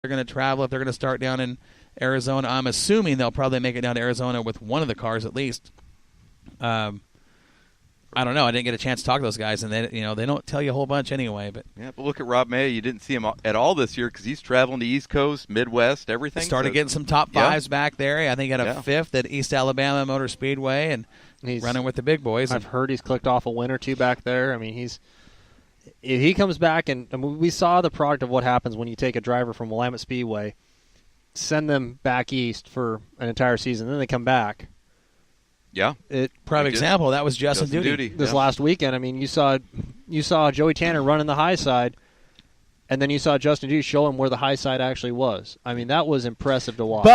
they're going to travel, if they're going to start down in Arizona. I'm assuming they'll probably make it down to Arizona with one of the cars at least. I don't know. I didn't get a chance to talk to those guys, and they don't tell you a whole bunch anyway. But look at Rob May. You didn't see him at all this year because he's traveling to East Coast, Midwest, everything. Started getting some top fives back there. I think he got a fifth at East Alabama Motor Speedway, and he's running with the big boys. I've heard he's clicked off a win or two back there. I mean, if he comes back, and we saw the product of what happens when you take a driver from Willamette Speedway, send them back east for an entire season, then they come back. Yeah. Prime example, that was Justin Duty. This last weekend, I mean, you saw Joey Tanner running the high side, and then you saw Justin Duty show him where the high side actually was. I mean, that was impressive to watch.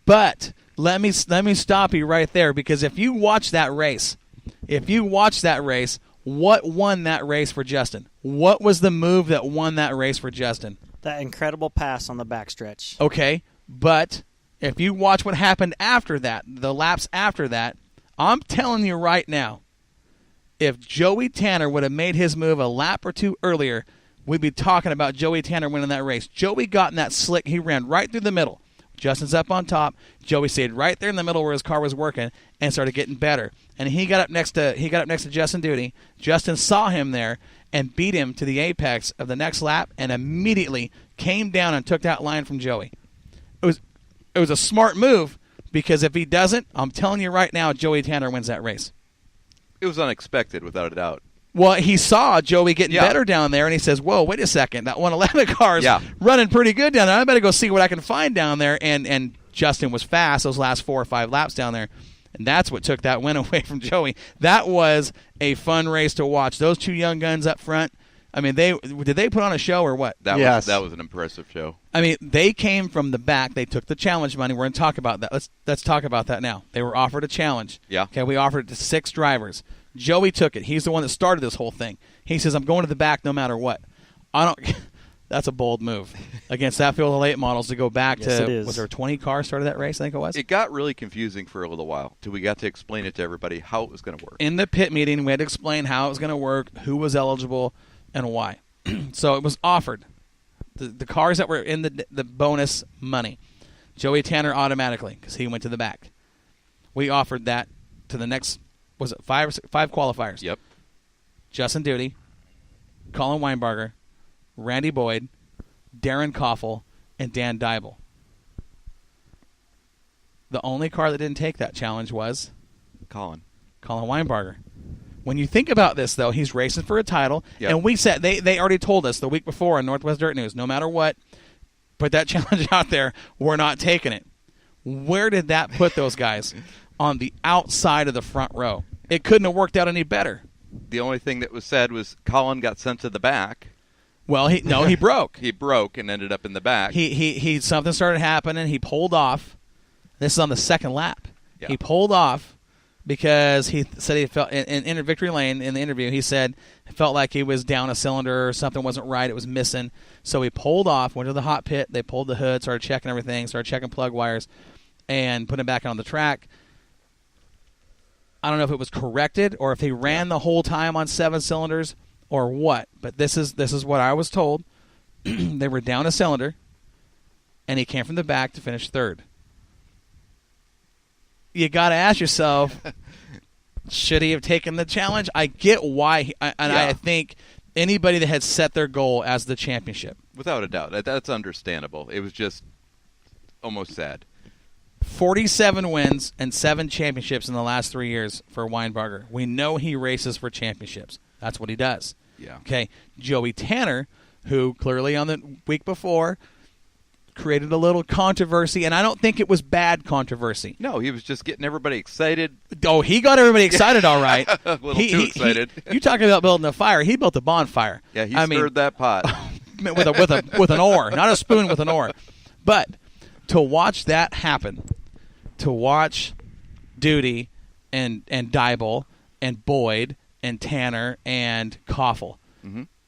But let me stop you right there, because if you watch that race, what won that race for Justin? What was the move that won that race for Justin? That incredible pass on the backstretch. Okay, but if you watch what happened after that, the laps after that, I'm telling you right now, if Joey Tanner would have made his move a lap or two earlier, we'd be talking about Joey Tanner winning that race. Joey got in that slick. He ran right through the middle. Justin's up on top. Joey stayed right there in the middle where his car was working and started getting better. And he got up next to Justin Duty. Justin saw him there and beat him to the apex of the next lap and immediately came down and took that line from Joey. It was a smart move, because if he doesn't, I'm telling you right now, Joey Tanner wins that race. It was unexpected, without a doubt. Well, he saw Joey getting better down there, and he says, whoa, wait a second. That 111 car's running pretty good down there. I better go see what I can find down there. And Justin was fast those last 4 or 5 laps down there, and that's what took that win away from Joey. That was a fun race to watch. Those two young guns up front, I mean, did they put on a show or what? That was an impressive show. I mean, they came from the back. They took the challenge money. We're going to talk about that. Let's talk about that now. They were offered a challenge. Yeah. Okay, we offered it to 6 drivers. Joey took it. He's the one that started this whole thing. He says, I'm going to the back no matter what. That's a bold move against that field of late models to go back to, was there 20 cars started that race, I think it was? It got really confusing for a little while till we got to explain it to everybody how it was going to work. In the pit meeting, we had to explain how it was going to work, who was eligible, and why. So it was offered. The cars that were in the bonus money. Joey Tanner automatically, because he went to the back. We offered that to the next, was it 5 qualifiers? Yep. Justin Duty, Colin Weinbarger, Randy Boyd, Darren Koffel, and Dan Dybel. The only car that didn't take that challenge was Colin Weinbarger. When you think about this, though, he's racing for a title, and we said they already told us the week before in Northwest Dirt News, no matter what, put that challenge out there, we're not taking it. Where did that put those guys? On the outside of the front row. It couldn't have worked out any better. The only thing that was said was Colin got sent to the back. Well, he broke. He broke and ended up in the back. He something started happening. He pulled off. This is on the second lap. Yeah. He pulled off because he said he felt in Victory Lane in the interview. He said it felt like he was down a cylinder or something wasn't right. It was missing. So he pulled off, went to the hot pit. They pulled the hood, started checking everything, started checking plug wires, and put him back on the track. I don't know if it was corrected or if he ran the whole time on 7 cylinders or what, but this is what I was told. They were down a cylinder, and he came from the back to finish 3rd. You got to ask yourself, should he have taken the challenge? I get why, I think anybody that had set their goal as the championship. Without a doubt. That's understandable. It was just almost sad. 47 wins and 7 championships in the last 3 years for Weinbarger. We know he races for championships. That's what he does. Yeah. Okay. Joey Tanner, who clearly on the week before created a little controversy, and I don't think it was bad controversy. No, he was just getting everybody excited. Oh, he got everybody excited, all right. A little too excited. You talking about building a fire? He built a bonfire. Yeah, he stirred that pot with an oar, not a spoon, with an oar. But to watch that happen, to watch Duty and Dybel and Boyd and Tanner and Koffel,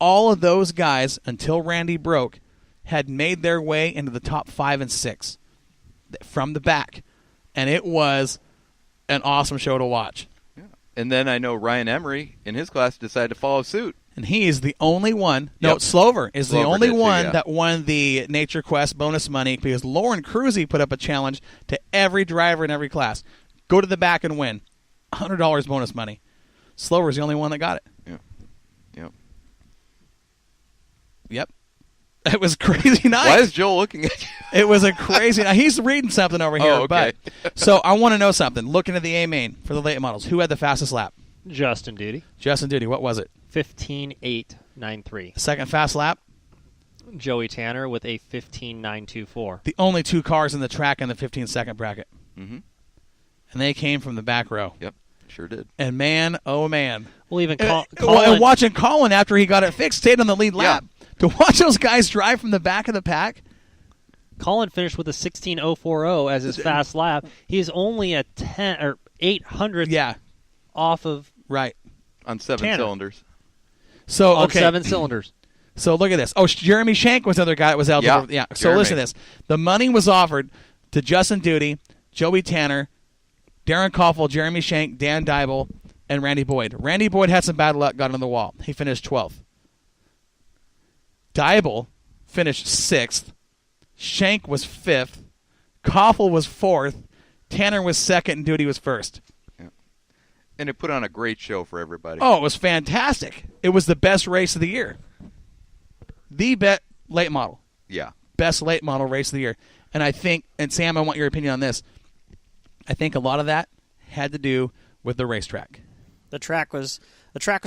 all of those guys until Randy broke had made their way into the top 5 and 6 from the back, and it was an awesome show to watch. Yeah. And then I know Ryan Emery in his class decided to follow suit. And he is the only one. No, Yep. Slover is the Slover only did too, one yeah. that won the Nature Quest bonus money because Lauren Cruzy put up a challenge to every driver in every class. Go to the back and win. $100 bonus money. Slover is the only one that got it. Yep. Yep. It was crazy night. Why is Joel looking at you? It was a crazy night. He's reading something over here. Oh, okay. But so I want to know something. Looking at the A main for the late models, who had the fastest lap? Justin Duty. Justin Duty. What was it? 15.893. Second fast lap? Joey Tanner with a 15.924. The only two cars in the track in the 15-second bracket. Mm-hmm. And they came from the back row. Yep, sure did. And man, oh man. Well, even And Colin, watching Colin after he got it fixed, stayed on the lead lap. To watch those guys drive from the back of the pack. Colin finished with a 16.040 as his fast lap. He's only a 10 or 800 Yeah, off of right. On 7 Tanner. cylinders. So on okay. 7 cylinders. So look at this. Oh, Jeremy Shank was another guy that was eligible. Yeah, So Jeremy. listen to this. The money was offered to Justin Duty, Joey Tanner, Darren Koffel, Jeremy Shank, Dan Dybel, and Randy Boyd. Randy Boyd had some bad luck, got on the wall. He finished 12th. Dybel finished 6th. Shank was 5th. Koffel was 4th. Tanner was 2nd, and Duty was 1st. And it put on a great show for everybody. Oh, it was fantastic. It was the best race of the year. The late model. Yeah. Best late model race of the year. And I think, and Sam, I want your opinion on this. I think a lot of that had to do with the racetrack. The track was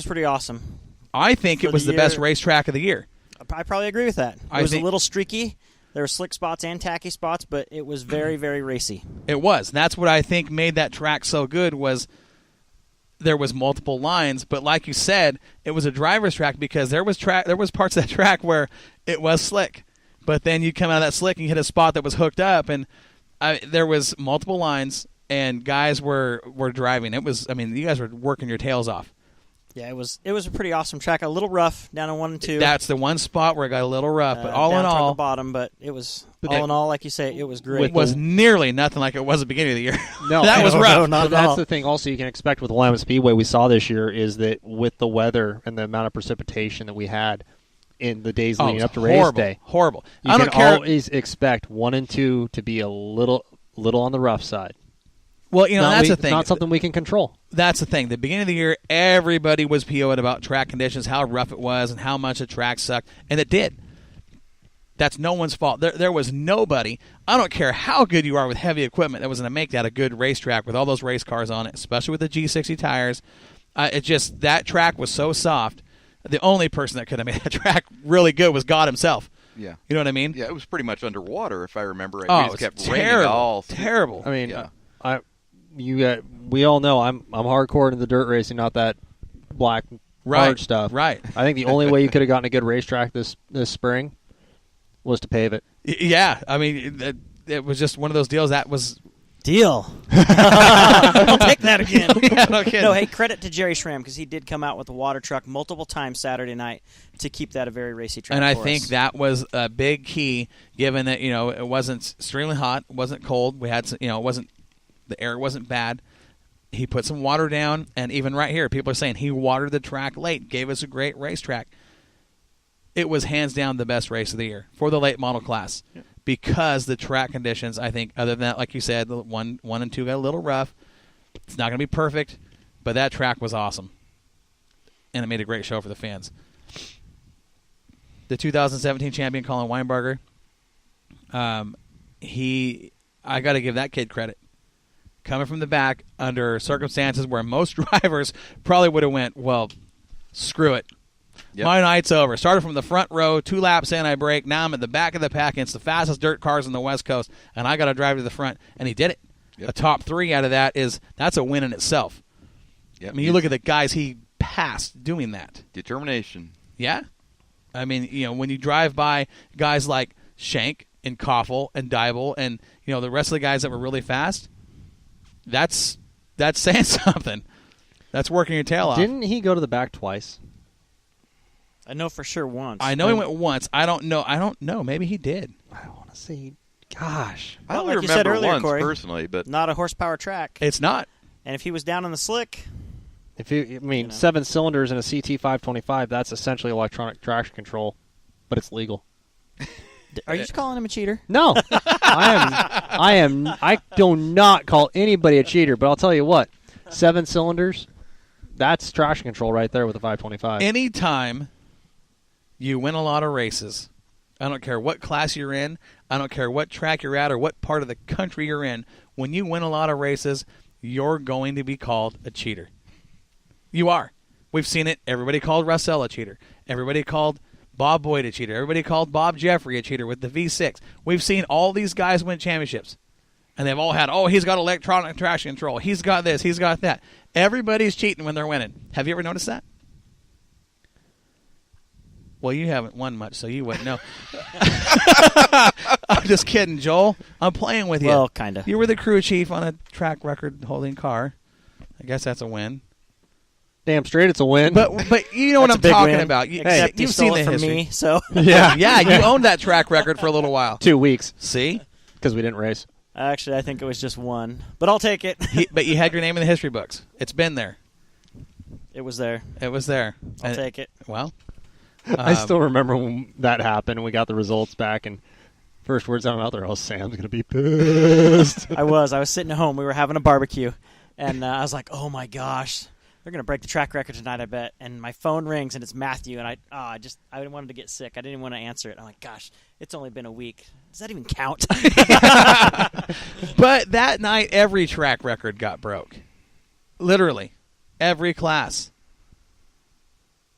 pretty awesome. I think For it was the the best year- racetrack of the year. I probably agree with that. It I was a think- little streaky. There were slick spots and tacky spots, but it was very, very racy. It was. That's what I think made that track so good was there was multiple lines, but like you said, it was a driver's track because there was parts of that track where it was slick. But then you come out of that slick and you hit a spot that was hooked up, and there was multiple lines and guys were driving. It was, I mean, you guys were working your tails off. Yeah, it was a pretty awesome track. A little rough down in 1 and 2. That's the one spot where it got a little rough, but all down in toward all, the bottom. But it was But all it- in all, like you say, it was great. it was nearly nothing like it was at the beginning of the year. No, that was no, rough. no, not But at that's all. the thing also you can expect with Willamette Speedway we saw this year is that with the weather and the amount of precipitation that we had in the days Oh, it leading was up to race horrible, day, horrible. you I can don't care. always expect 1 and 2 to be a little on the rough side. Well, you know, that's the thing. Not something we can control. That's the thing. The beginning of the year, everybody was PO'd about track conditions, how rough it was, and how much the track sucked, and it did. That's no one's fault. There was nobody. I don't care how good you are with heavy equipment that was going to make that a good racetrack with all those race cars on it, especially with the G60 tires. That track was so soft. The only person that could have made that track really good was God himself. Yeah. You know what I mean? Yeah, it was pretty much underwater, if I remember right. Oh, We it just was kept raining terrible. all Terrible. I mean, Yeah. we all know I'm hardcore into the dirt racing, not that black hard stuff. Right. I think the only way you could have gotten a good racetrack this spring was to pave it. Yeah. I mean, it was just one of those deals that was. Deal. I'll take that again. Yeah, no kidding. No, hey, credit to Jerry Schramm because he did come out with the water truck multiple times Saturday night to keep that a very racy track. And I for think us. that was a big key, given that it wasn't extremely hot, it wasn't cold. We had some, it wasn't the air wasn't bad. He put some water down, and even right here, people are saying he watered the track late, gave us a great racetrack. It was hands down the best race of the year for the late model class because the track conditions. I think, other than that, like you said, the 1 and 2 got a little rough. It's not going to be perfect, but that track was awesome, and it made a great show for the fans. The 2017 champion, Colin Weinberger, I got to give that kid credit. Coming from the back under circumstances where most drivers probably would have went, well, screw it. Yep. My night's over. Started from the front row, 2 laps in, I break. Now I'm at the back of the pack against the fastest dirt cars on the West Coast, and I got to drive to the front. And he did it. Yep. A top 3 out of that's a win in itself. Yep. I mean, you look at the guys he passed doing that. Determination. Yeah. I mean, when you drive by guys like Shank and Koffel and Dybel and, the rest of the guys that were really fast, that's saying something. That's working your tail off. Didn't he go to the back twice? I know for sure once. I know he went once. I don't know. Maybe he did. I want to say, gosh. I Well, only like you said remember earlier, once Corey. personally, but Not a horsepower track. It's not. And if he was down in the slick, I mean, 7 cylinders in a CT 525, that's essentially electronic traction control, but it's legal. Are you just calling him a cheater? No, I do not call anybody a cheater, but I'll tell you what, 7 cylinders, that's traction control right there with a 525. Anytime you win a lot of races, I don't care what class you're in, I don't care what track you're at or what part of the country you're in, when you win a lot of races, you're going to be called a cheater. You are. We've seen it. Everybody called Russell a cheater. Everybody called Bob Boyd a cheater. Everybody called Bob Jeffrey a cheater with the V6. We've seen all these guys win championships. And they've all had, he's got electronic traction control. He's got this. He's got that. Everybody's cheating when they're winning. Have you ever noticed that? Well, you haven't won much, so you wouldn't know. I'm just kidding, Joel. I'm playing with you. Well, kind of. You were the crew chief on a track record holding car. I guess that's a win. Damn straight it's a win. But you know what I'm That's a big talking win. about. Except You've stole seen it the from history. me, so yeah. Yeah, you owned that track record for a little while. 2 weeks, See? because we didn't race. actually, I think it was just 1, but I'll take it. But you had your name in the history books. It's been there. It was there. It was there. I'll take it. Well, I still remember when that happened. We got the results back, and first words out of my mouth are, Sam's going to be pissed. I was sitting at home. We were having a barbecue, and I was like, "Oh my gosh, they're gonna break the track record tonight, I bet." And my phone rings, and it's Matthew, and I didn't want him to get sick. I didn't even want to answer it. I'm like, "Gosh, it's only been a week. Does that even count?" but that night, every track record got broke. Literally. Every class.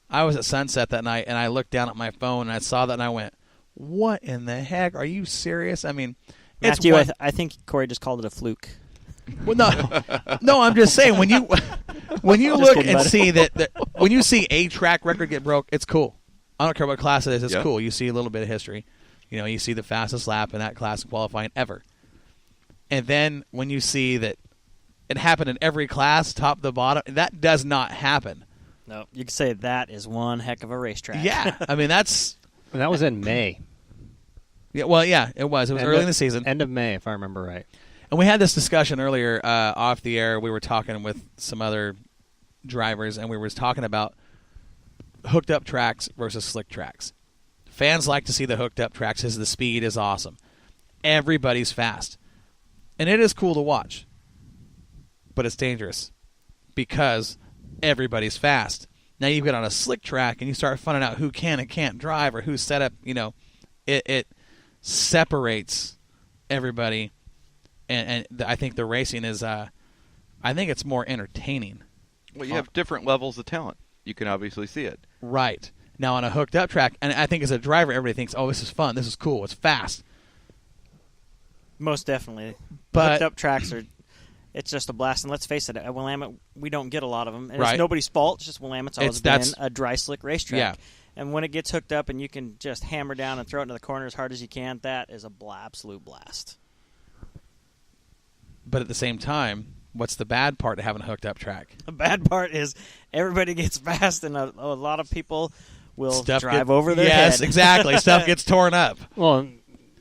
I was at Sunset that night, and I looked down at my phone, and I saw that, and I went, what in the heck? Are you serious? I mean, it's Matthew, I think Corey just called it a fluke. Well, no, I'm just saying when you look kidding, and bud. see that when you see a track record get broke, it's cool. I don't care what class it is, it's Yeah. cool. You see a little bit of history. You see the fastest lap in that class of qualifying ever. And then when you see that it happened in every class, top to bottom, that does not happen. No, you could say that is one heck of a racetrack. Yeah, I mean that's And that was in May. it was early in the season. End of May, if I remember right. And we had this discussion earlier off the air. We were talking with some other drivers, and we were talking about hooked up tracks versus slick tracks. Fans like to see the hooked up tracks because the speed is awesome. Everybody's fast. And it is cool to watch. But it's dangerous because everybody's fast. Now you get on a slick track and you start finding out who can and can't drive or who's set up. It separates everybody. And I think the racing is, I think it's more entertaining. Well, you have different levels of talent. You can obviously see it. Right. Now on a hooked up track, and I think as a driver, everybody thinks, oh, this is fun, this is cool, it's fast. Most definitely. But- Hooked up tracks it's just a blast. And let's face it, at Willamette, we don't get a lot of them. And Right. it's nobody's fault. It's just Willamette's always That's- been a dry, slick racetrack. Yeah. And when it gets hooked up and you can just hammer down and throw it into the corner as hard as you can, that is a absolute blast. But at the same time, what's the bad part of having a hooked up track? The bad part is everybody gets fast, and a lot of people will Stuff drive over their head. Yes, exactly. Stuff gets torn up. Well,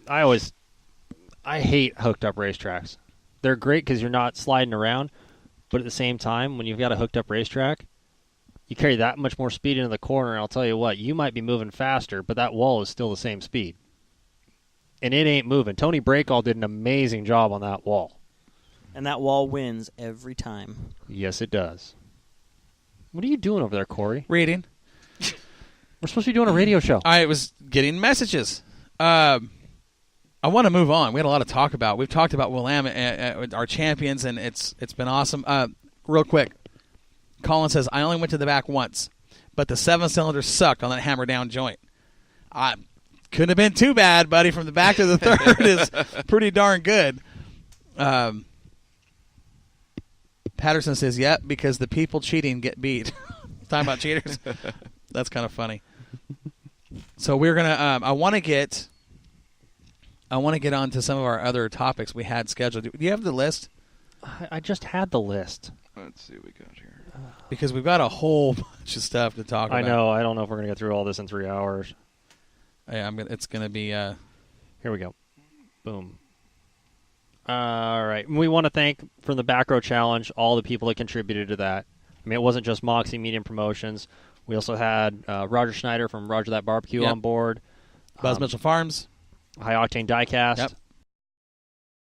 I hate hooked up racetracks. They're great because you're not sliding around, but at the same time, when you've got a hooked up racetrack, you carry that much more speed into the corner, and I'll tell you what, you might be moving faster, but that wall is still the same speed. And it ain't moving. Tony Breakall did an amazing job on that wall. And that wall wins every time. Yes, it does. What are you doing over there, Corey? Reading. We're supposed to be doing a radio show. I was getting messages. I want to move on. We had a lot to talk about. We've talked about Willamette, our champions, and it's been awesome. Real quick, Colin says, I only went to the back once, but the 7-cylinder sucked on that hammer down joint. Couldn't have been too bad, buddy. From the back to the third is pretty darn good. Patterson says, yep, because the people cheating get beat. Talking about cheaters. That's kind of funny. So we're going to I want to get on to some of our other topics we had scheduled. Do you have the list? I just had the list. Let's see what we got here. Because we've got a whole bunch of stuff to talk about. I know. I don't know if we're going to get through all this in 3 hours. Yeah, it's going to be... Here we go. Boom. All right. We want to thank, from the Back Row Challenge, all the people that contributed to that. I mean, it wasn't just Moxie Medium Promotions. We also had Roger Schneider from Roger That Barbecue Yep. on board. Buzz Mitchell Farms. High Octane Diecast. Yep.